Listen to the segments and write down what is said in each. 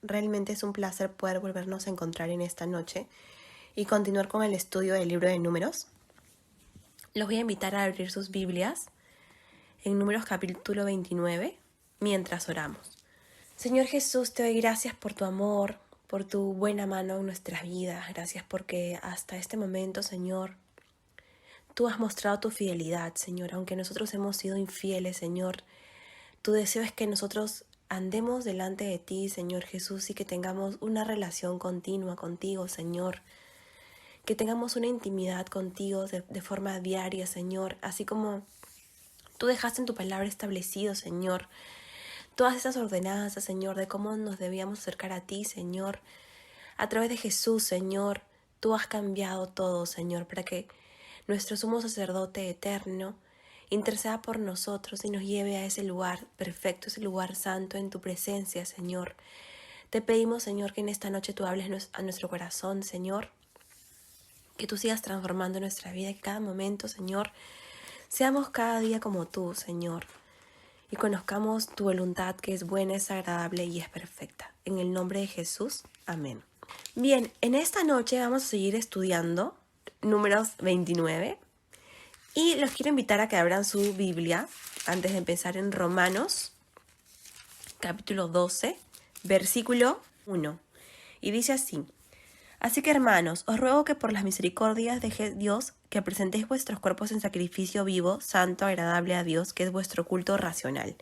Realmente es un placer poder volvernos a encontrar en esta noche y continuar con el estudio del libro de Números. Los voy a invitar a abrir sus Biblias en Números capítulo 29 mientras oramos. Señor Jesús, te doy gracias por tu amor, por tu buena mano en nuestras vidas. Gracias porque hasta este momento, Señor, tú has mostrado tu fidelidad, Señor. Aunque nosotros hemos sido infieles, Señor, tu deseo es que nosotros andemos delante de ti, Señor Jesús, y que tengamos una relación continua contigo, Señor. Que tengamos una intimidad contigo de forma diaria, Señor. Así como tú dejaste en tu palabra establecido, Señor, todas esas ordenanzas, Señor, de cómo nos debíamos acercar a ti, Señor. A través de Jesús, Señor, tú has cambiado todo, Señor, para que nuestro sumo sacerdote eterno interceda por nosotros y nos lleve a ese lugar perfecto, ese lugar santo en tu presencia, Señor. Te pedimos, Señor, que en esta noche tú hables a nuestro corazón, Señor. Que tú sigas transformando nuestra vida, que cada momento, Señor, seamos cada día como tú, Señor. Y conozcamos tu voluntad que es buena, es agradable y es perfecta. En el nombre de Jesús, amén. Bien, en esta noche vamos a seguir estudiando Números 29. Y los quiero invitar a que abran su Biblia antes de empezar en Romanos, capítulo 12, versículo 1. Y dice así: Así que, hermanos, os ruego que por las misericordias de Dios, que presentéis vuestros cuerpos en sacrificio vivo, santo, agradable a Dios, que es vuestro culto racional.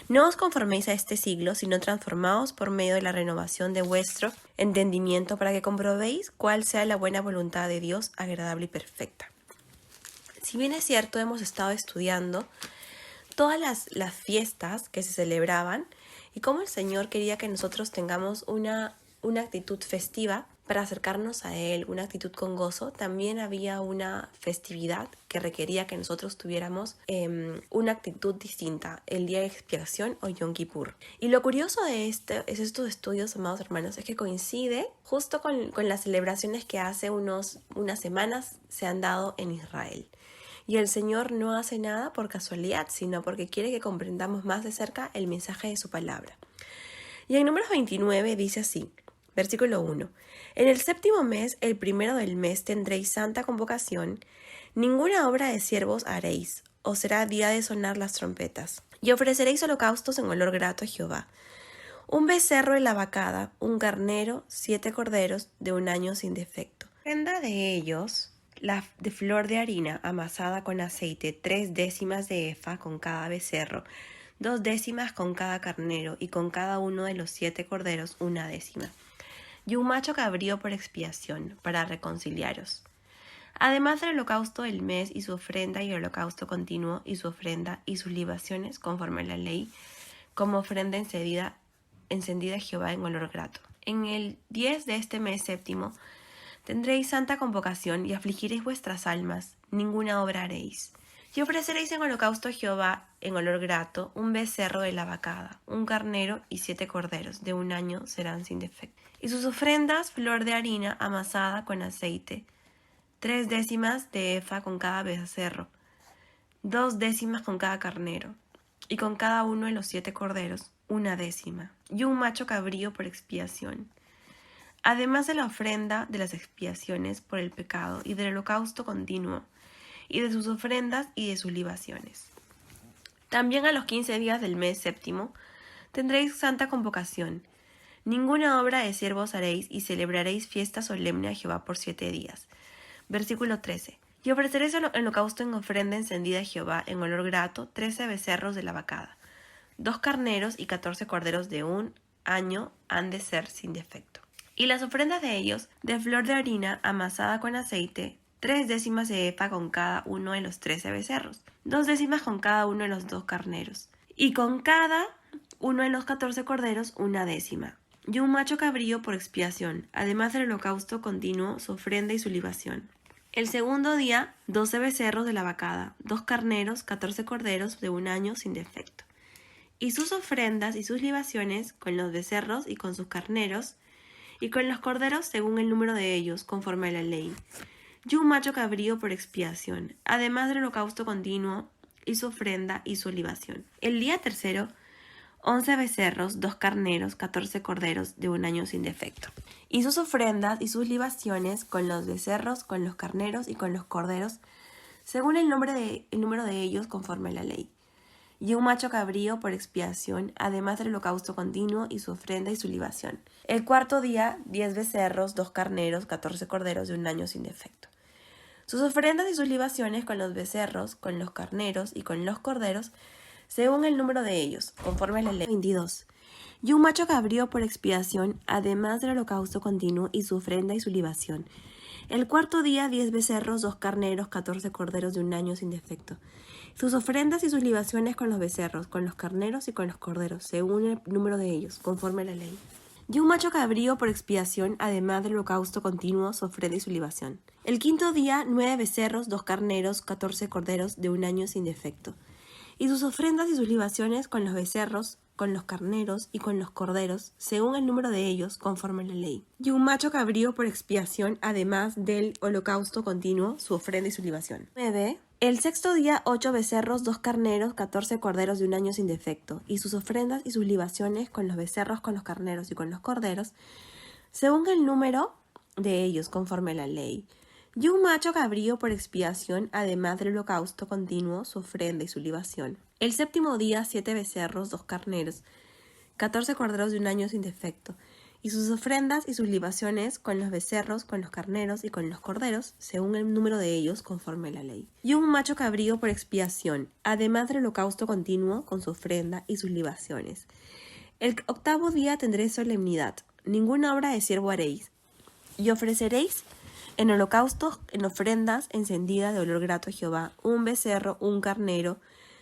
No os conforméis a este siglo, sino transformaos por medio de la renovación de vuestro entendimiento, para que comprobéis cuál sea la buena voluntad de Dios, agradable y perfecta. Si bien es cierto, hemos estado estudiando todas las fiestas que se celebraban y cómo el Señor quería que nosotros tengamos una actitud festiva para acercarnos a Él, una actitud con gozo. También había una festividad que requería que nosotros tuviéramos una actitud distinta, el día de expiación o Yom Kippur. Y lo curioso de estos estudios, amados hermanos, es que coincide justo con las celebraciones que hace unas semanas se han dado en Israel. Y el Señor no hace nada por casualidad, sino porque quiere que comprendamos más de cerca el mensaje de su palabra. Y en Números 29 dice así, versículo 1. En el 7º mes, el 1 del mes, tendréis santa convocación. Ninguna obra de siervos haréis, os será día de sonar las trompetas. Y ofreceréis holocaustos en olor grato a Jehová. Un becerro de la vacada, un carnero, 7 corderos de un año sin defecto. Ofrenda de ellos, la de flor de harina amasada con aceite, 3 décimas de efa con cada becerro, 2 décimas con cada carnero, y con cada uno de los 7 corderos 1 décima. Y un macho cabrío por expiación, para reconciliaros. Además del holocausto del mes y su ofrenda, y el holocausto continuo y su ofrenda y sus libaciones, conforme a la ley, como ofrenda encendida a Jehová en olor grato. En el 10 de este mes 7º, tendréis santa convocación y afligiréis vuestras almas, ninguna obra haréis. Y ofreceréis en holocausto a Jehová en olor grato un becerro de la vacada, un carnero y 7 corderos de un año serán sin defecto. Y sus ofrendas, flor de harina amasada con aceite, 3 décimas de efa con cada becerro, 2 décimas con cada carnero, y con cada uno de los 7 corderos 1 décima, y un macho cabrío por expiación. Además de la ofrenda de las expiaciones por el pecado y del holocausto continuo, y de sus ofrendas y de sus libaciones. También a los 15 días del mes 7º tendréis santa convocación. Ninguna obra de siervos haréis, y celebraréis fiesta solemne a Jehová por 7 días. Versículo 13. Y ofreceréis el holocausto en ofrenda encendida a Jehová en olor grato, 13 becerros de la vacada, 2 carneros y 14 corderos de un año han de ser sin defecto. Y las ofrendas de ellos, de flor de harina amasada con aceite, 3 décimas de efa con cada uno de los 13 becerros, 2 décimas con cada uno de los 2 carneros, y con cada uno de los 14 corderos 1 décima, y un macho cabrío por expiación, además del holocausto continuo, su ofrenda y su libación. El segundo día, 12 becerros de la vacada, 2 carneros, 14 corderos de un año sin defecto. Y sus ofrendas y sus libaciones con los becerros y con sus carneros, y con los corderos según el número de ellos, conforme a la ley. Y un macho cabrío por expiación, además del holocausto continuo y su ofrenda y su libación. El día tercero 11 becerros, 2 carneros, 14 corderos de un año sin defecto. Y sus ofrendas y sus libaciones con los becerros, con los carneros y con los corderos, según el número de ellos conforme a la ley. Y un macho cabrío por expiación, además del holocausto continuo y su ofrenda y su libación. El cuarto día, 10 becerros, 2 carneros, 14 corderos de un año sin defecto. Sus ofrendas y sus libaciones con los becerros, con los carneros y con los corderos, según el número de ellos, conforme a la ley. 22. Y un macho cabrío por expiación, además del holocausto continuo y su ofrenda y su libación. El cuarto día, 10 becerros, 2 carneros, 14 corderos de un año sin defecto. Sus ofrendas y sus libaciones con los becerros, con los carneros y con los corderos, según el número de ellos, conforme a la ley. Y un macho cabrío por expiación, además del holocausto continuo, su ofrenda y su libación. El quinto día, 9 becerros, 2 carneros, 14 corderos de un año sin defecto. Y sus ofrendas y sus libaciones con los becerros, con los carneros y con los corderos, según el número de ellos, conforme a la ley. Y un macho cabrío por expiación, además del holocausto continuo, su ofrenda y su libación. 9. El sexto día, 8 becerros, 2 carneros, 14 corderos de un año sin defecto, y sus ofrendas y sus libaciones con los becerros, con los carneros y con los corderos, según el número de ellos, conforme a la ley. Y un macho cabrío por expiación, además del holocausto continuo, su ofrenda y su libación. El séptimo día, 7 becerros, 2 carneros, 14 corderos de un año sin defecto, y sus ofrendas y sus libaciones con los becerros, con los carneros y con los corderos, según el número de ellos, conforme a la ley. Y un macho cabrío por expiación, además del holocausto continuo, con su ofrenda y sus libaciones. El octavo día tendréis solemnidad, ninguna obra de siervo haréis, y ofreceréis en holocaustos, en ofrendas encendidas de olor grato a Jehová, un becerro, un carnero,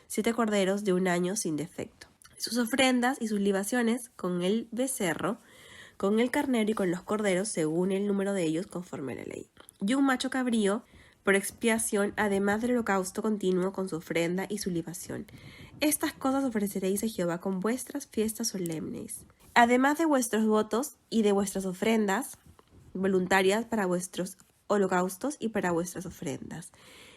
7 corderos de un año sin defecto. Sus ofrendas y sus libaciones con el becerro, con el carnero y con los corderos, según el número de ellos, conforme a la ley. Y un macho cabrío por expiación, además del holocausto continuo con su ofrenda y su libación. Estas cosas ofreceréis a Jehová con vuestras fiestas solemnes, además de vuestros votos y de vuestras ofrendas voluntarias para vuestros holocaustos y para vuestras ofrendas,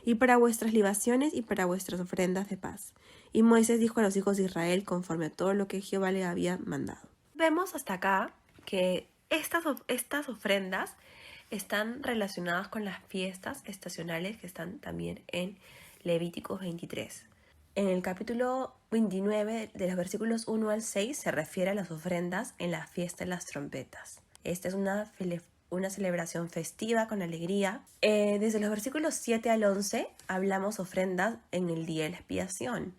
y para vuestras libaciones y para vuestras ofrendas de paz. Y Moisés dijo a los hijos de Israel conforme a todo lo que Jehová le había mandado. Vemos hasta acá que estas ofrendas están relacionadas con las fiestas estacionales que están también en Levíticos 23. En el capítulo 29, de los versículos 1 al 6, se refiere a las ofrendas en la fiesta de las trompetas. Esta es una celebración festiva con alegría. Desde los versículos 7 al 11 hablamos ofrendas en el día de la expiación.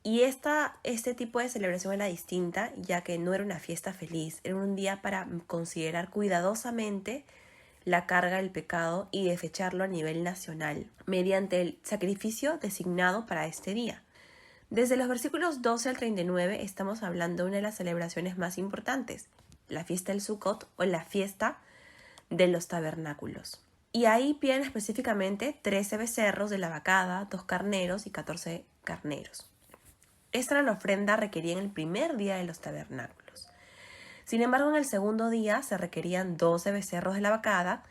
Y este tipo de celebración era distinta, ya que no era una fiesta feliz, era un día para considerar cuidadosamente la carga del pecado y desecharlo a nivel nacional, mediante el sacrificio designado para este día. Desde los versículos 12 al 39 estamos hablando de una de las celebraciones más importantes, la fiesta del Sukkot o la fiesta de los tabernáculos. Y ahí piden específicamente 13 becerros de la vacada, 2 carneros y 14 carneros. Esta era la ofrenda requerida en el primer día de los tabernáculos. Sin embargo, en el segundo día se requerían 12 becerros de la vacada,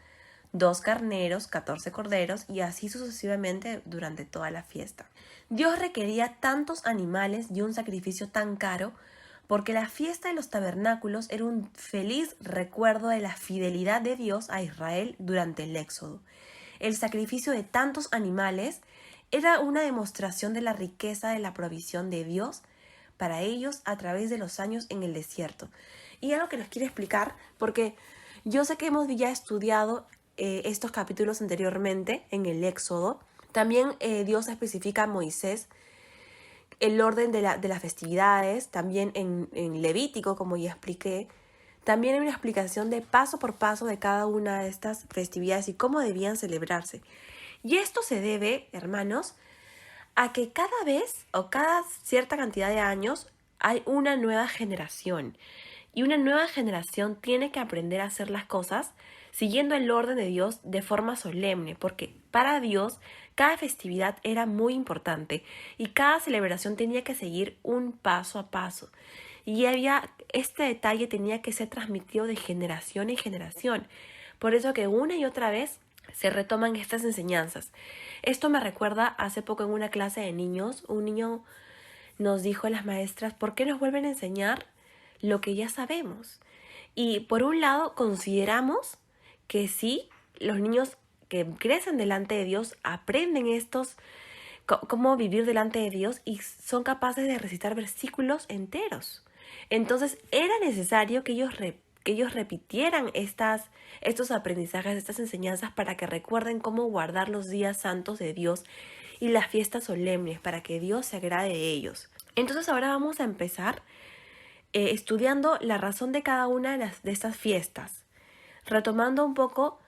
2 carneros, 14 corderos y así sucesivamente durante toda la fiesta. Dios requería tantos animales y un sacrificio tan caro porque la fiesta de los tabernáculos era un feliz recuerdo de la fidelidad de Dios a Israel durante el Éxodo. El sacrificio de tantos animales era una demostración de la riqueza de la provisión de Dios para ellos a través de los años en el desierto. Y algo que les quiero explicar, porque yo sé que hemos ya estudiado estos capítulos anteriormente en el Éxodo. También Dios especifica a Moisés el orden de las festividades, también en Levítico, como ya expliqué. También hay una explicación de paso por paso de cada una de estas festividades y cómo debían celebrarse. Y esto se debe, hermanos, a que cada vez o cada cierta cantidad de años hay una nueva generación. Y una nueva generación tiene que aprender a hacer las cosas siguiendo el orden de Dios de forma solemne, porque para Dios cada festividad era muy importante y cada celebración tenía que seguir un paso a paso. Y este detalle tenía que ser transmitido de generación en generación. Por eso que una y otra vez se retoman estas enseñanzas. Esto me recuerda hace poco en una clase de niños, un niño nos dijo las maestras, ¿por qué nos vuelven a enseñar lo que ya sabemos? Y por un lado consideramos que sí, los niños que crecen delante de Dios aprenden cómo vivir delante de Dios y son capaces de recitar versículos enteros. Entonces era necesario que ellos repitieran estos aprendizajes, estas enseñanzas para que recuerden cómo guardar los días santos de Dios y las fiestas solemnes para que Dios se agrade de ellos. Entonces ahora vamos a empezar estudiando la razón de cada una de estas fiestas, retomando un poco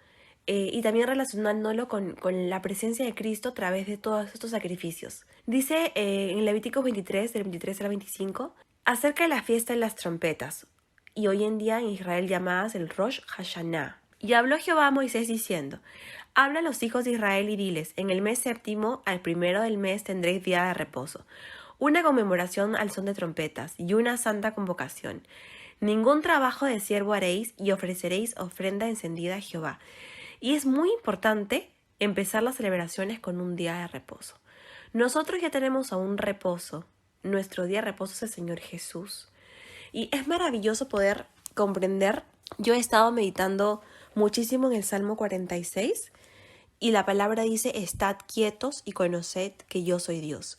y también relacionándolo con la presencia de Cristo a través de todos estos sacrificios. Dice en Levítico 23, del 23 al 25, acerca de la fiesta de las trompetas, y hoy en día en Israel llamadas el Rosh Hashanah. Y habló Jehová a Moisés diciendo, habla a los hijos de Israel y diles, en el mes séptimo, al primero del mes tendréis día de reposo, una conmemoración al son de trompetas y una santa convocación. Ningún trabajo de siervo haréis y ofreceréis ofrenda encendida a Jehová. Y es muy importante empezar las celebraciones con un día de reposo. Nosotros ya tenemos a un reposo. Nuestro día de reposo es el Señor Jesús. Y es maravilloso poder comprender. Yo he estado meditando muchísimo en el Salmo 46 y la palabra dice, estad quietos y conoced que yo soy Dios.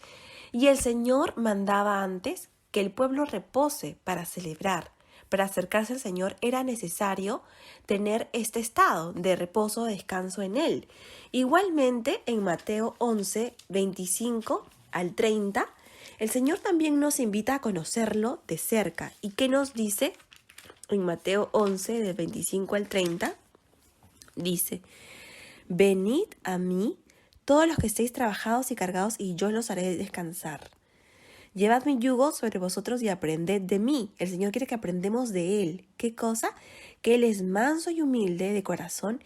Y el Señor mandaba antes que el pueblo repose para celebrar. Para acercarse al Señor era necesario tener este estado de reposo, descanso en Él. Igualmente, en Mateo 11, 25 al 30, el Señor también nos invita a conocerlo de cerca. ¿Y qué nos dice? En Mateo 11, del 25 al 30, dice, venid a mí, todos los que estéis trabajados y cargados, y yo los haré descansar. Llevad mi yugo sobre vosotros y aprended de mí. El Señor quiere que aprendemos de Él. ¿Qué cosa? Que Él es manso y humilde de corazón,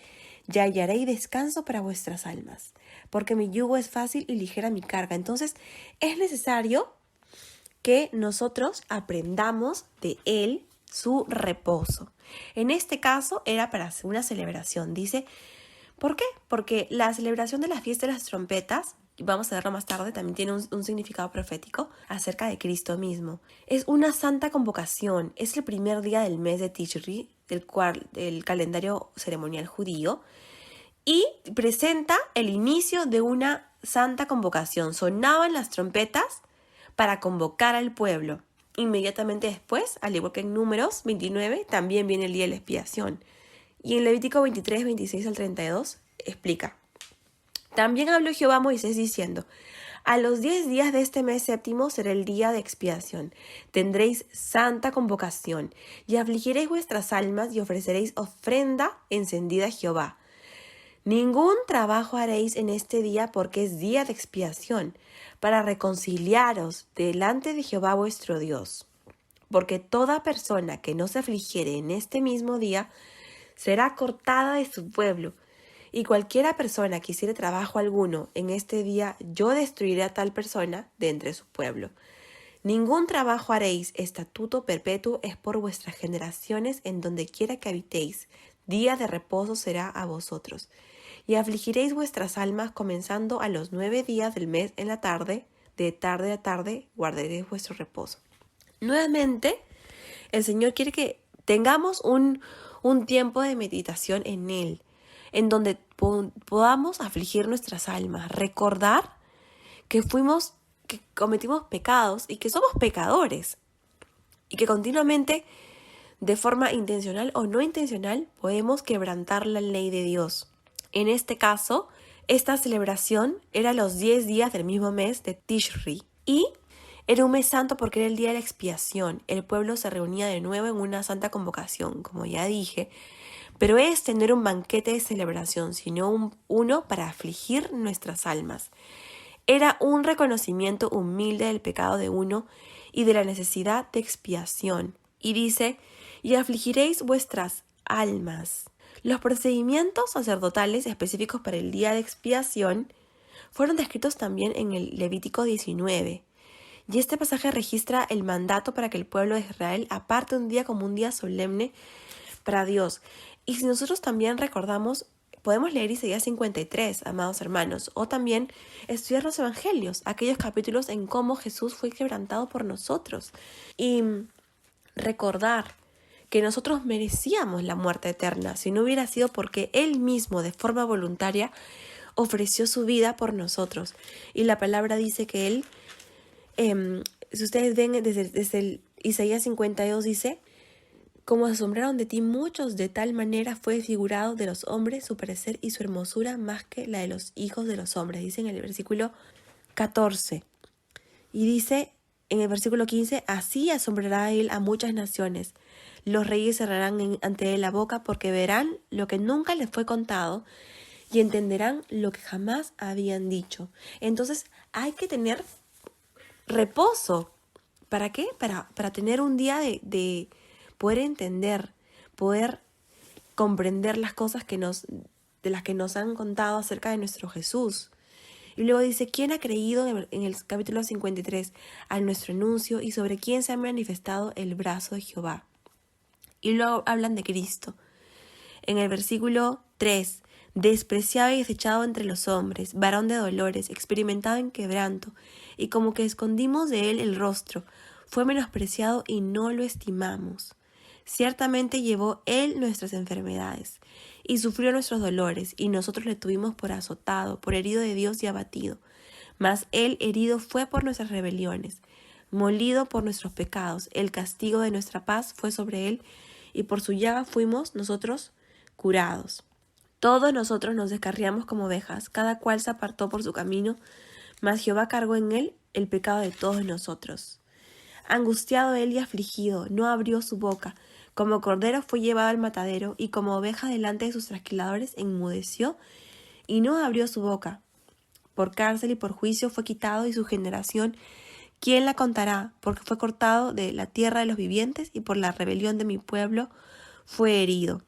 y hallaréis descanso para vuestras almas. Porque mi yugo es fácil y ligera mi carga. Entonces, es necesario que nosotros aprendamos de Él su reposo. En este caso, era para hacer una celebración. Dice, ¿por qué? Porque la celebración de la fiesta de las trompetas, y vamos a verlo más tarde, también tiene un significado profético acerca de Cristo mismo. Es una santa convocación, es el primer día del mes de Tishri, del calendario ceremonial judío, y presenta el inicio de una santa convocación. Sonaban las trompetas para convocar al pueblo. Inmediatamente después, al igual que en Números 29, también viene el día de la expiación. Y en Levítico 23, 26 al 32, explica. También habló Jehová a Moisés diciendo, a los 10 días de este mes séptimo será el día de expiación. Tendréis santa convocación y afligiréis vuestras almas y ofreceréis ofrenda encendida a Jehová. Ningún trabajo haréis en este día porque es día de expiación, para reconciliaros delante de Jehová vuestro Dios. Porque toda persona que no se afligiere en este mismo día será cortada de su pueblo. Y cualquiera persona que hiciere trabajo alguno en este día, yo destruiré a tal persona de entre su pueblo. Ningún trabajo haréis, estatuto perpetuo es por vuestras generaciones en donde quiera que habitéis. Día de reposo será a vosotros. Y afligiréis vuestras almas comenzando a los 9 días del mes en la tarde, de tarde a tarde guardaréis vuestro reposo. Nuevamente, el Señor quiere que tengamos un tiempo de meditación en Él, en donde podamos afligir nuestras almas, recordar que cometimos pecados y que somos pecadores y que continuamente, de forma intencional o no intencional, podemos quebrantar la ley de Dios. En este caso, esta celebración era los 10 días del mismo mes de Tishri y era un mes santo porque era el día de la expiación. El pueblo se reunía de nuevo en una santa convocación, como ya dije, pero este no era un banquete de celebración, sino uno para afligir nuestras almas. Era un reconocimiento humilde del pecado de uno y de la necesidad de expiación. Y dice, y afligiréis vuestras almas. Los procedimientos sacerdotales específicos para el día de expiación fueron descritos también en el Levítico 19. Y este pasaje registra el mandato para que el pueblo de Israel aparte un día como un día solemne para Dios. Y si nosotros también recordamos podemos leer Isaías 53, amados hermanos, o también estudiar los evangelios, aquellos capítulos en cómo Jesús fue quebrantado por nosotros. Y recordar que nosotros merecíamos la muerte eterna si no hubiera sido porque Él mismo, de forma voluntaria, ofreció su vida por nosotros. Y la palabra dice que Él, si ustedes ven desde el Isaías 52, dice: como se asombraron de ti muchos, de tal manera fue desfigurado de los hombres su parecer y su hermosura más que la de los hijos de los hombres. Dice en el versículo 14. Y dice en el versículo 15: así asombrará él a muchas naciones. Los reyes cerrarán ante él la boca, porque verán lo que nunca les fue contado y entenderán lo que jamás habían dicho. Entonces hay que tener reposo. ¿Para qué? Para tener un día de poder entender, poder comprender las cosas de las que nos han contado acerca de nuestro Jesús. Y luego dice: ¿quién ha creído, en el capítulo 53, a nuestro anuncio, y sobre quién se ha manifestado el brazo de Jehová? Y luego hablan de Cristo. En el versículo 3, despreciado y desechado entre los hombres, varón de dolores, experimentado en quebranto, y como que escondimos de él el rostro, fue menospreciado y no lo estimamos. Ciertamente llevó él nuestras enfermedades y sufrió nuestros dolores, y nosotros le tuvimos por azotado, por herido de Dios y abatido. Mas él herido fue por nuestras rebeliones, molido por nuestros pecados. El castigo de nuestra paz fue sobre él, y por su llaga fuimos nosotros curados. Todos nosotros nos descarriamos como ovejas, cada cual se apartó por su camino, mas Jehová cargó en él el pecado de todos nosotros. Angustiado él y afligido, no abrió su boca. Como cordero fue llevado al matadero, y como oveja delante de sus trasquiladores enmudeció, y no abrió su boca. Por cárcel y por juicio fue quitado, y su generación, ¿quién la contará? Porque fue cortado de la tierra de los vivientes, y por la rebelión de mi pueblo fue herido.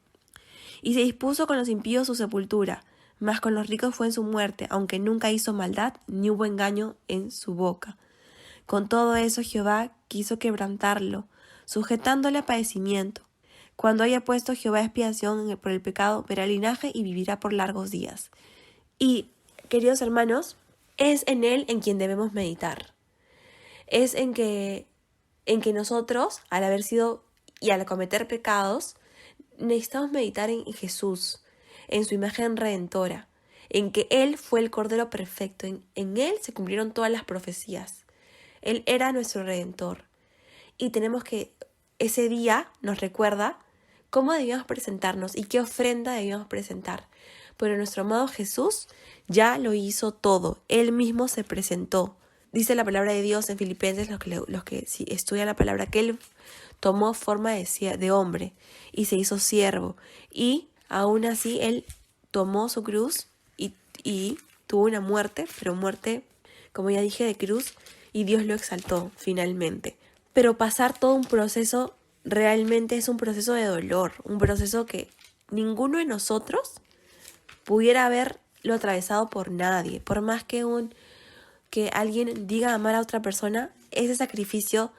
Y se dispuso con los impíos su sepultura, mas con los ricos fue en su muerte, aunque nunca hizo maldad, ni hubo engaño en su boca. Con todo eso Jehová quiso quebrantarlo, sujetándole a padecimiento. Cuando haya puesto Jehová expiación por el pecado, verá linaje y vivirá por largos días. Y, queridos hermanos, es en Él en quien debemos meditar. Es en que nosotros, al haber sido y al cometer pecados, necesitamos meditar en Jesús, en su imagen redentora, en que Él fue el Cordero perfecto, en Él se cumplieron todas las profecías. Él era nuestro Redentor. Y tenemos que, ese día nos recuerda cómo debíamos presentarnos y qué ofrenda debíamos presentar. Pero nuestro amado Jesús ya lo hizo todo. Él mismo se presentó. Dice la palabra de Dios en Filipenses, los que si estudian la palabra, que Él tomó forma de hombre y se hizo siervo. Y aún así Él tomó su cruz y tuvo una muerte, pero muerte, como ya dije, de cruz, y Dios lo exaltó finalmente. Pero pasar todo un proceso realmente es un proceso de dolor, un proceso que ninguno de nosotros pudiera haberlo atravesado por nadie. Por más que alguien diga amar a otra persona, ese sacrificio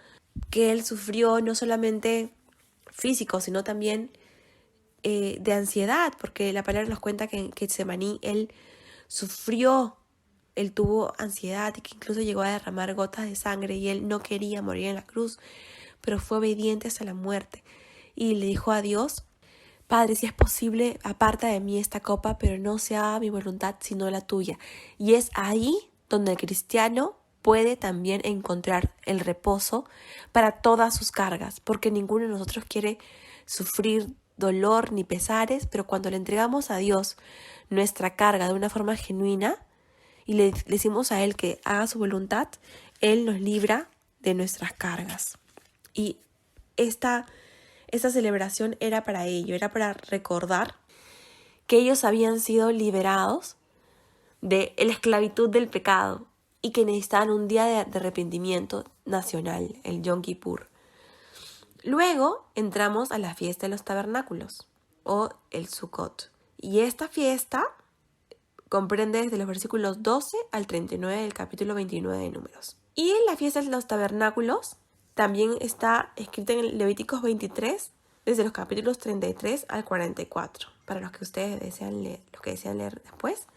que él sufrió, no solamente físico, sino también de ansiedad, porque la palabra nos cuenta que en Getsemaní él sufrió. Él tuvo ansiedad y que incluso llegó a derramar gotas de sangre, y él no quería morir en la cruz, pero fue obediente hasta la muerte. Y le dijo a Dios: Padre, si es posible, aparta de mí esta copa, pero no sea mi voluntad sino la tuya. Y es ahí donde el cristiano puede también encontrar el reposo para todas sus cargas, porque ninguno de nosotros quiere sufrir dolor ni pesares, pero cuando le entregamos a Dios nuestra carga de una forma genuina, y le decimos a Él que haga su voluntad, Él nos libra de nuestras cargas. Y esta celebración era para ello, era para recordar que ellos habían sido liberados de la esclavitud del pecado y que necesitaban un día de arrepentimiento nacional, el Yom Kippur. Luego entramos a la fiesta de los tabernáculos, o el Sukkot. Y esta fiesta comprende desde los versículos 12 al 39 del capítulo 29 de Números. Y la fiesta de los tabernáculos también está escrita en Levíticos 23, desde los capítulos 33 al 44. para los que ustedes desean leer, los que desean leer después.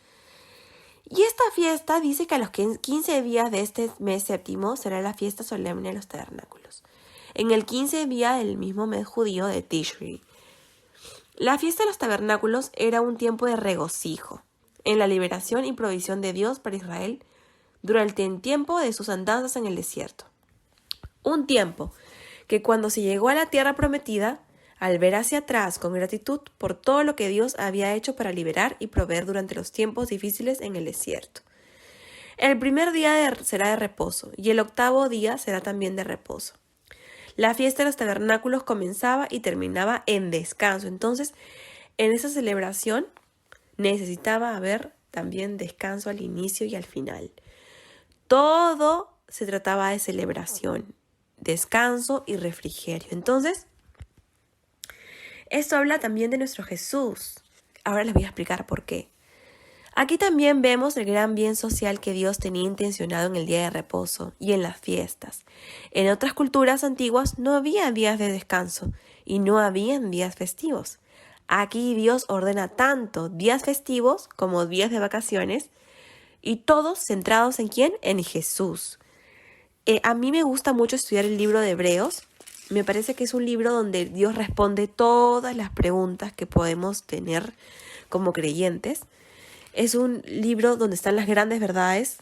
Y esta fiesta dice que a los 15 días de este mes séptimo será la fiesta solemne de los tabernáculos, en el 15 día del mismo mes judío de Tishri. La fiesta de los tabernáculos era un tiempo de regocijo en la liberación y provisión de Dios para Israel durante el tiempo de sus andanzas en el desierto. Un tiempo que cuando se llegó a la tierra prometida, al ver hacia atrás con gratitud por todo lo que Dios había hecho para liberar y proveer durante los tiempos difíciles en el desierto. El primer día será de reposo y el octavo día será también de reposo. La fiesta de los tabernáculos comenzaba y terminaba en descanso. Entonces, en esa celebración necesitaba haber también descanso al inicio y al final. Todo se trataba de celebración, descanso y refrigerio. Entonces, esto habla también de nuestro Jesús. Ahora les voy a explicar por qué. Aquí también vemos el gran bien social que Dios tenía intencionado en el día de reposo y en las fiestas. En otras culturas antiguas no había días de descanso y no habían días festivos. Aquí Dios ordena tanto días festivos como días de vacaciones y todos centrados ¿en quién? En Jesús. A mí me gusta mucho estudiar el libro de Hebreos. Me parece que es un libro donde Dios responde todas las preguntas que podemos tener como creyentes. Es un libro donde están las grandes verdades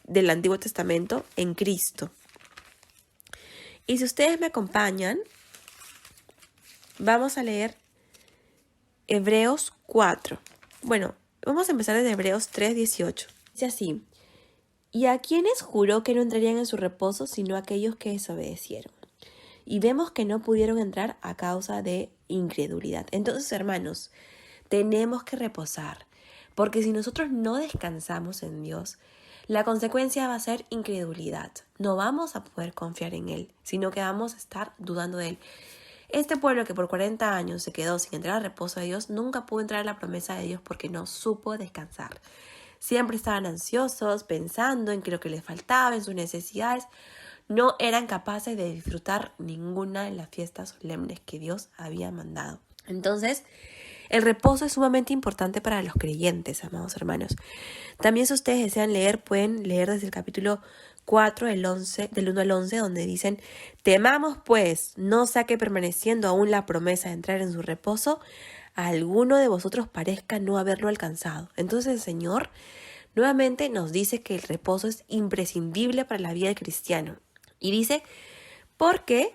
del Antiguo Testamento en Cristo. Y si ustedes me acompañan, vamos a leer Hebreos 4. Bueno, vamos a empezar desde Hebreos 3:18. Dice así: y a quienes juró que no entrarían en su reposo, sino a aquellos que desobedecieron. Y vemos que no pudieron entrar a causa de incredulidad. Entonces, hermanos, tenemos que reposar. Porque si nosotros no descansamos en Dios, la consecuencia va a ser incredulidad. No vamos a poder confiar en Él, sino que vamos a estar dudando de Él. Este pueblo que por 40 años se quedó sin entrar al reposo de Dios, nunca pudo entrar a la promesa de Dios porque no supo descansar. Siempre estaban ansiosos, pensando en que lo que les faltaba, en sus necesidades. No eran capaces de disfrutar ninguna de las fiestas solemnes que Dios había mandado. Entonces, el reposo es sumamente importante para los creyentes, amados hermanos. También si ustedes desean leer, pueden leer desde el capítulo 4, del 1 al 11, donde dicen: temamos pues, no sea que permaneciendo aún la promesa de entrar en su reposo, a alguno de vosotros parezca no haberlo alcanzado. Entonces el Señor nuevamente nos dice que el reposo es imprescindible para la vida del cristiano. Y dice: porque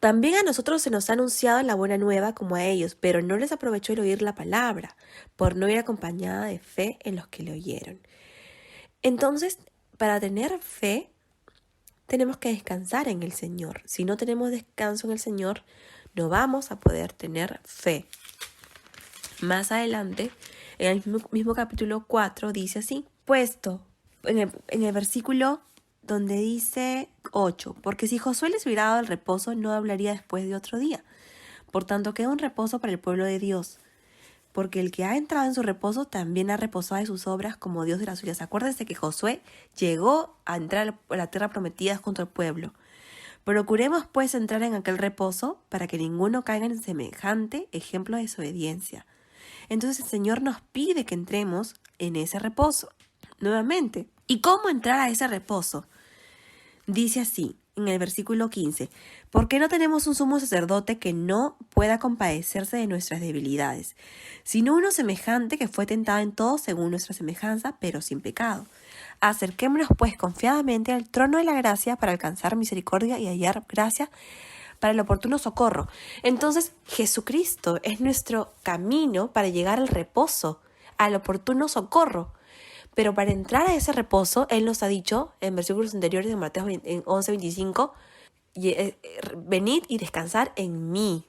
también a nosotros se nos ha anunciado la buena nueva como a ellos, pero no les aprovechó el oír la palabra, por no ir acompañada de fe en los que le oyeron. Entonces, para tener fe, tenemos que descansar en el Señor. Si no tenemos descanso en el Señor, no vamos a poder tener fe. Más adelante, en el mismo capítulo 4, dice así: puesto en el versículo donde dice 8, porque si Josué les hubiera dado el reposo, no hablaría después de otro día. Por tanto, queda un reposo para el pueblo de Dios, porque el que ha entrado en su reposo también ha reposado de sus obras como Dios de las suyas. Acuérdense que Josué llegó a entrar a la tierra prometida junto al pueblo. Procuremos pues entrar en aquel reposo para que ninguno caiga en semejante ejemplo de desobediencia. Entonces el Señor nos pide que entremos en ese reposo nuevamente. ¿Y cómo entrar a ese reposo? Dice así, en el versículo 15, ¿por qué no tenemos un sumo sacerdote que no pueda compadecerse de nuestras debilidades, sino uno semejante que fue tentado en todo según nuestra semejanza, pero sin pecado? Acerquémonos pues confiadamente al trono de la gracia para alcanzar misericordia y hallar gracia para el oportuno socorro. Entonces, Jesucristo es nuestro camino para llegar al reposo, al oportuno socorro. Pero para entrar a ese reposo, Él nos ha dicho en versículos anteriores de Mateo 11:25, venid y descansar en mí.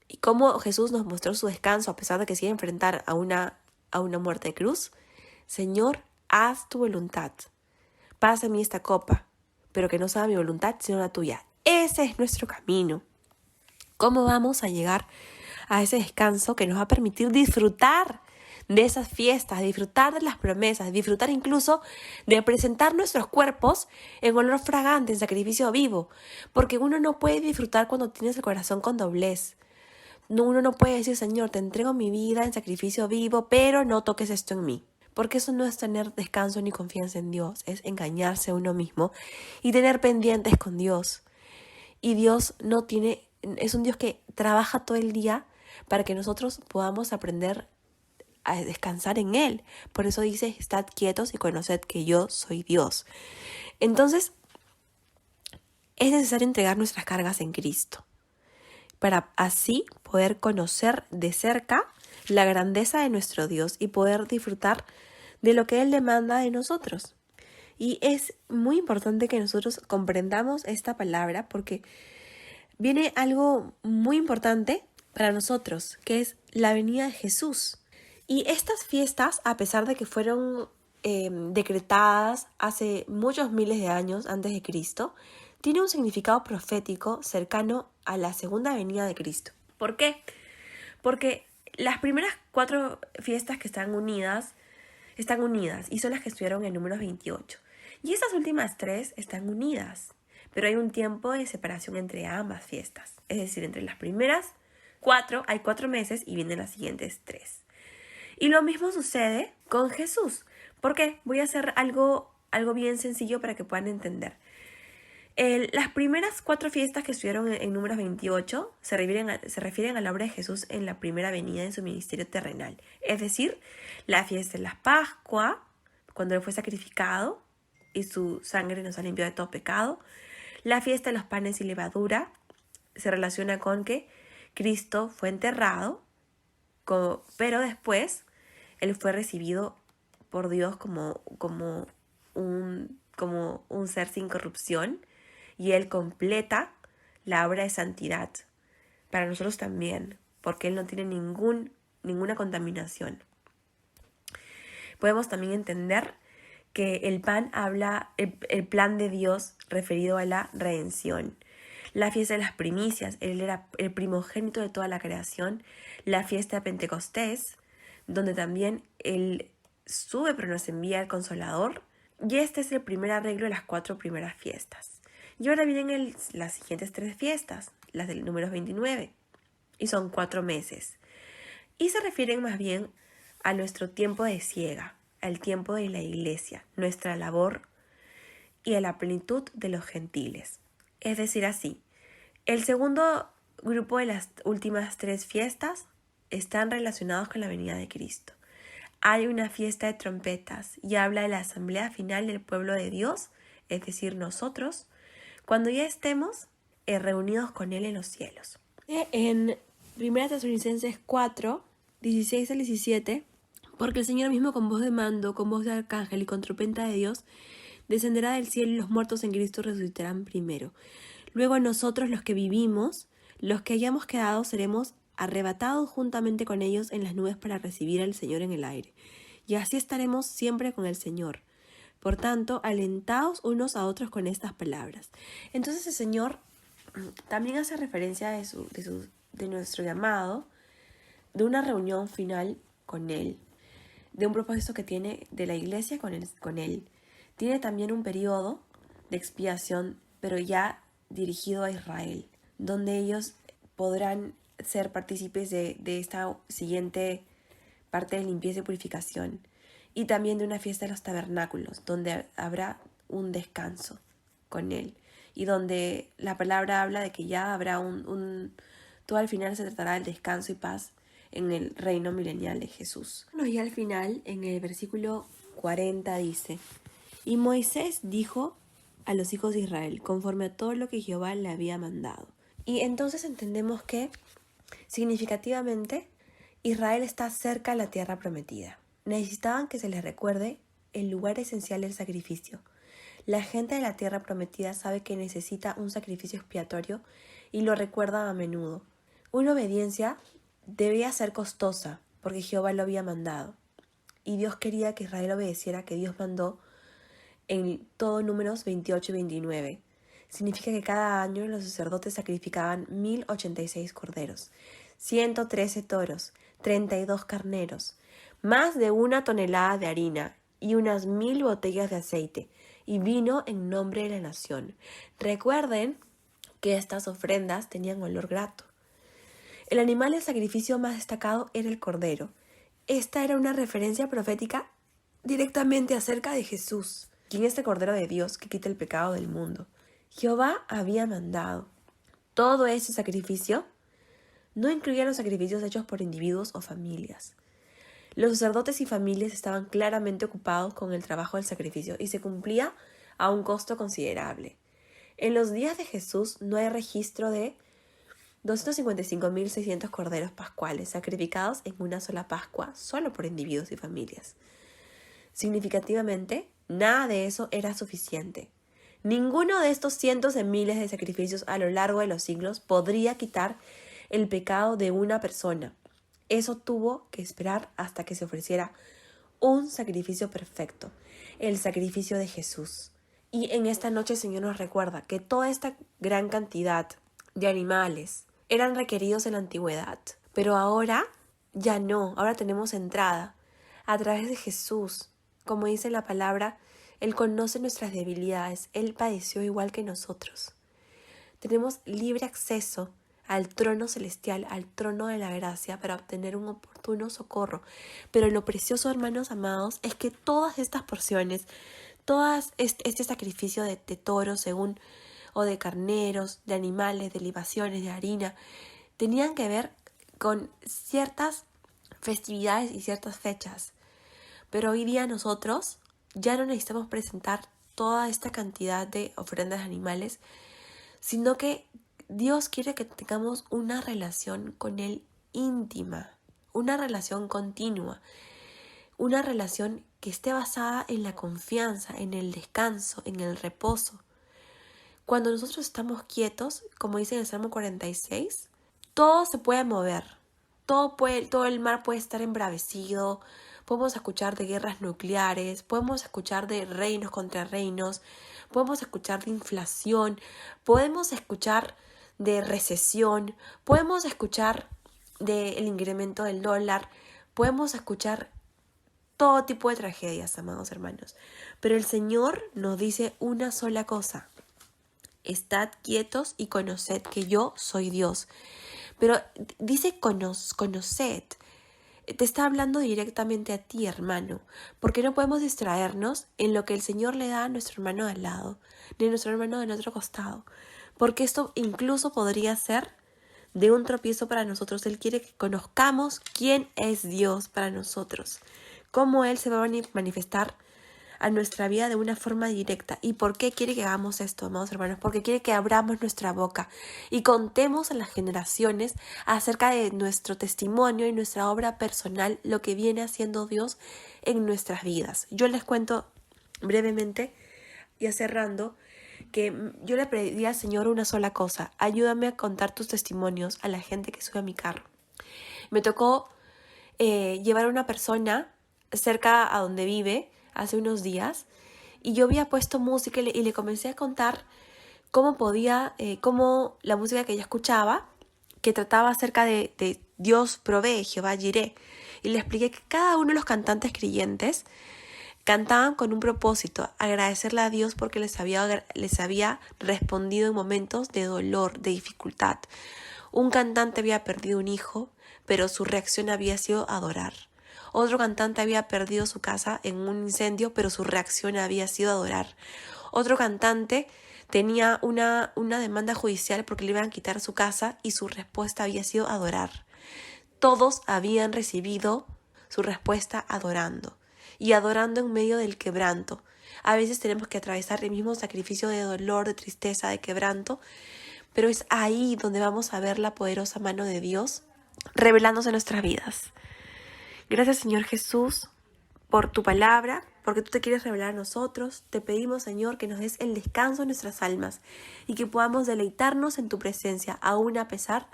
Y cómo Jesús nos mostró su descanso a pesar de que se iba a enfrentar a una muerte de cruz. Señor, haz tu voluntad. Pasa en mí esta copa, pero que no sea mi voluntad, sino la tuya. Ese es nuestro camino. ¿Cómo vamos a llegar a ese descanso que nos va a permitir disfrutar de esas fiestas, disfrutar de las promesas, disfrutar incluso de presentar nuestros cuerpos en olor fragante, en sacrificio vivo? Porque uno no puede disfrutar cuando tienes el corazón con doblez. uno no puede decir, Señor, te entrego mi vida en sacrificio vivo, pero no toques esto en mí. Porque eso no es tener descanso ni confianza en Dios, es engañarse a uno mismo y tener pendientes con Dios. Y Dios es un Dios que trabaja todo el día para que nosotros podamos aprender a descansar en Él. Por eso dice, estad quietos y conoced que yo soy Dios. Entonces, es necesario entregar nuestras cargas en Cristo, para así poder conocer de cerca la grandeza de nuestro Dios y poder disfrutar de lo que Él demanda de nosotros. Y es muy importante que nosotros comprendamos esta palabra porque viene algo muy importante para nosotros, que es la venida de Jesús. Y estas fiestas, a pesar de que fueron decretadas hace muchos miles de años antes de Cristo, tiene un significado profético cercano a la segunda venida de Cristo. ¿Por qué? Porque las primeras 4 fiestas que están unidas y son las que estuvieron en Números 28. Y estas últimas 3 están unidas, pero hay un tiempo de separación entre ambas fiestas. Es decir, entre las primeras 4 hay 4 meses y vienen las siguientes 3. Y lo mismo sucede con Jesús. ¿Por qué? Voy a hacer algo bien sencillo para que puedan entender. Las primeras 4 fiestas que estuvieron en Números 28 se refieren a la obra de Jesús en la primera venida en su ministerio terrenal. Es decir, la fiesta de la Pascua, cuando Él fue sacrificado y su sangre nos ha limpiado de todo pecado. La fiesta de los panes y levadura se relaciona con que Cristo fue enterrado, pero después Él fue recibido por Dios como un ser sin corrupción. Y Él completa la obra de santidad para nosotros también, porque Él no tiene ninguna contaminación. Podemos también entender que el pan habla el plan de Dios referido a la redención. La fiesta de las primicias, Él era el primogénito de toda la creación. La fiesta de Pentecostés, donde también Él sube pero nos envía el Consolador. Y este es el primer arreglo de las 4 primeras fiestas. Y ahora vienen las siguientes 3 fiestas, las del número 29, y son 4 meses. Y se refieren más bien a nuestro tiempo de siega, al tiempo de la iglesia, nuestra labor y a la plenitud de los gentiles. Es decir, así, el segundo grupo de las últimas 3 fiestas están relacionados con la venida de Cristo. Hay una fiesta de trompetas y habla de la asamblea final del pueblo de Dios, es decir, nosotros, cuando ya estemos reunidos con Él en los cielos. En 1 Tesalonicenses 4, 16 al 17, porque el Señor mismo con voz de mando, con voz de arcángel y con trompeta de Dios, descenderá del cielo y los muertos en Cristo resucitarán primero. Luego nosotros los que vivimos, los que hayamos quedado, seremos arrebatados juntamente con ellos en las nubes para recibir al Señor en el aire. Y así estaremos siempre con el Señor. Por tanto, alentaos unos a otros con estas palabras. Entonces el Señor también hace referencia de nuestro llamado, de una reunión final con Él, de un propósito que tiene de la iglesia con Él. Tiene también un periodo de expiación, pero ya dirigido a Israel, donde ellos podrán ser partícipes de esta siguiente parte de limpieza y purificación. Y también de una fiesta de los tabernáculos, donde habrá un descanso con Él. Y donde la palabra habla de que ya habrá todo al final se tratará del descanso y paz en el reino milenial de Jesús. Bueno, y al final, en el versículo 40 dice: Y Moisés dijo a los hijos de Israel, conforme a todo lo que Jehová le había mandado. Y entonces entendemos que, significativamente, Israel está cerca a la tierra prometida. Necesitaban que se les recuerde el lugar esencial del sacrificio. La gente de la tierra prometida sabe que necesita un sacrificio expiatorio y lo recuerda a menudo. Una obediencia debía ser costosa porque Jehová lo había mandado. Y Dios quería que Israel obedeciera que Dios mandó en todo Números 28 y 29. Significa que cada año los sacerdotes sacrificaban 1086 corderos, 113 toros, 32 carneros, más de 1 tonelada de harina y unas 1000 botellas de aceite y vino en nombre de la nación. Recuerden que estas ofrendas tenían olor grato. El animal de sacrificio más destacado era el cordero. Esta era una referencia profética directamente acerca de Jesús, quien es el Cordero de Dios que quita el pecado del mundo. Jehová había mandado. Todo ese sacrificio no incluía los sacrificios hechos por individuos o familias. Los sacerdotes y familias estaban claramente ocupados con el trabajo del sacrificio y se cumplía a un costo considerable. En los días de Jesús no hay registro de 255.600 corderos pascuales sacrificados en una sola Pascua solo por individuos y familias. Significativamente, nada de eso era suficiente. Ninguno de estos cientos de miles de sacrificios a lo largo de los siglos podría quitar el pecado de una persona. Eso tuvo que esperar hasta que se ofreciera un sacrificio perfecto, el sacrificio de Jesús. Y en esta noche el Señor nos recuerda que toda esta gran cantidad de animales eran requeridos en la antigüedad, pero ahora ya no, ahora tenemos entrada a través de Jesús. Como dice la palabra, Él conoce nuestras debilidades, Él padeció igual que nosotros. Tenemos libre acceso al trono celestial, al trono de la gracia, para obtener un oportuno socorro. Pero lo precioso, hermanos amados, es que todas estas porciones, este sacrificio de toros o de carneros, de animales, de libaciones, de harina, tenían que ver con ciertas festividades y ciertas fechas. Pero hoy día nosotros ya no necesitamos presentar toda esta cantidad de ofrendas de animales, sino que Dios quiere que tengamos una relación con Él íntima, una relación continua, una relación que esté basada en la confianza, en el descanso, en el reposo. Cuando nosotros estamos quietos, como dice en el Salmo 46, todo se puede mover, todo el mar puede estar embravecido, podemos escuchar de guerras nucleares, podemos escuchar de reinos contra reinos, podemos escuchar de inflación, podemos escuchar de recesión, podemos escuchar del incremento del dólar, podemos escuchar todo tipo de tragedias, amados hermanos. Pero el Señor nos dice una sola cosa: estad quietos y conoced que yo soy Dios. Pero dice conoced. Te está hablando directamente a ti, hermano, porque no podemos distraernos en lo que el Señor le da a nuestro hermano de al lado, ni a nuestro hermano del otro costado, porque esto incluso podría ser de un tropiezo para nosotros. Él quiere que conozcamos quién es Dios para nosotros, cómo Él se va a manifestar a nuestra vida de una forma directa. ¿Y por qué quiere que hagamos esto, amados hermanos? Porque quiere que abramos nuestra boca y contemos a las generaciones acerca de nuestro testimonio y nuestra obra personal, lo que viene haciendo Dios en nuestras vidas. Yo les cuento brevemente, ya cerrando, que yo le pedí al Señor una sola cosa: ayúdame a contar tus testimonios a la gente que sube a mi carro. Me tocó llevar a una persona cerca a donde vive hace unos días, y yo había puesto música y le comencé a contar cómo la música que ella escuchaba, que trataba acerca de Dios provee, Jehová Jireh, y le expliqué que cada uno de los cantantes creyentes cantaban con un propósito: agradecerle a Dios porque les había respondido en momentos de dolor, de dificultad. Un cantante había perdido un hijo, pero su reacción había sido adorar. Otro cantante había perdido su casa en un incendio, pero su reacción había sido adorar. Otro cantante tenía una demanda judicial porque le iban a quitar su casa y su respuesta había sido adorar. Todos habían recibido su respuesta adorando, y adorando en medio del quebranto. A veces tenemos que atravesar el mismo sacrificio de dolor, de tristeza, de quebranto, pero es ahí donde vamos a ver la poderosa mano de Dios revelándose en nuestras vidas. Gracias, Señor Jesús, por tu palabra, porque tú te quieres revelar a nosotros. Te pedimos, Señor, que nos des el descanso en nuestras almas y que podamos deleitarnos en tu presencia, aún a pesar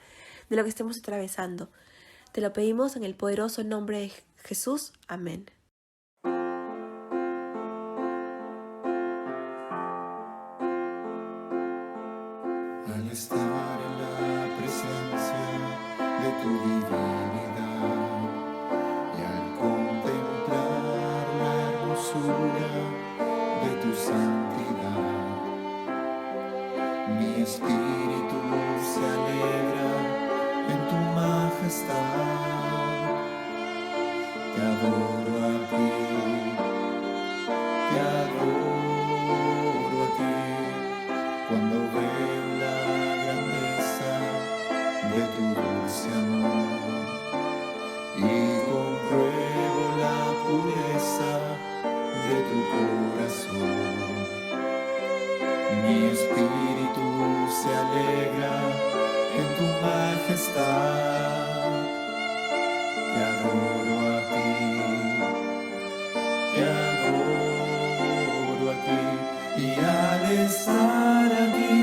de lo que estemos atravesando. Te lo pedimos en el poderoso nombre de Jesús. Amén. Al estar en la presencia de tu divinidad y al contemplar la hermosura de tu santidad, mi espíritu se alegra en tu mano. majestad. Te adoro a ti, te adoro a ti, cuando veo la grandeza de tu dulce amor y compruebo la pureza de tu corazón. Mi espíritu se alegra en tu majestad. Te adoro a ti, te adoro a ti, y al estar aquí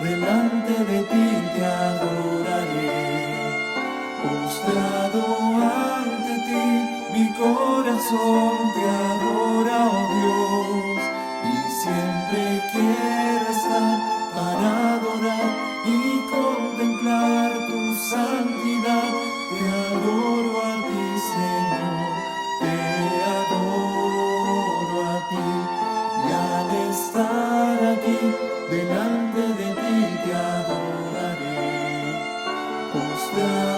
delante de ti te adoraré. Postrado ante ti, mi corazón te adora, oh Dios, y siempre quiero estar para adorar y contemplar tu santidad. Te adoro a ti, Señor, te adoro a ti, y al estar aquí delante de ti te adoraré. Postrado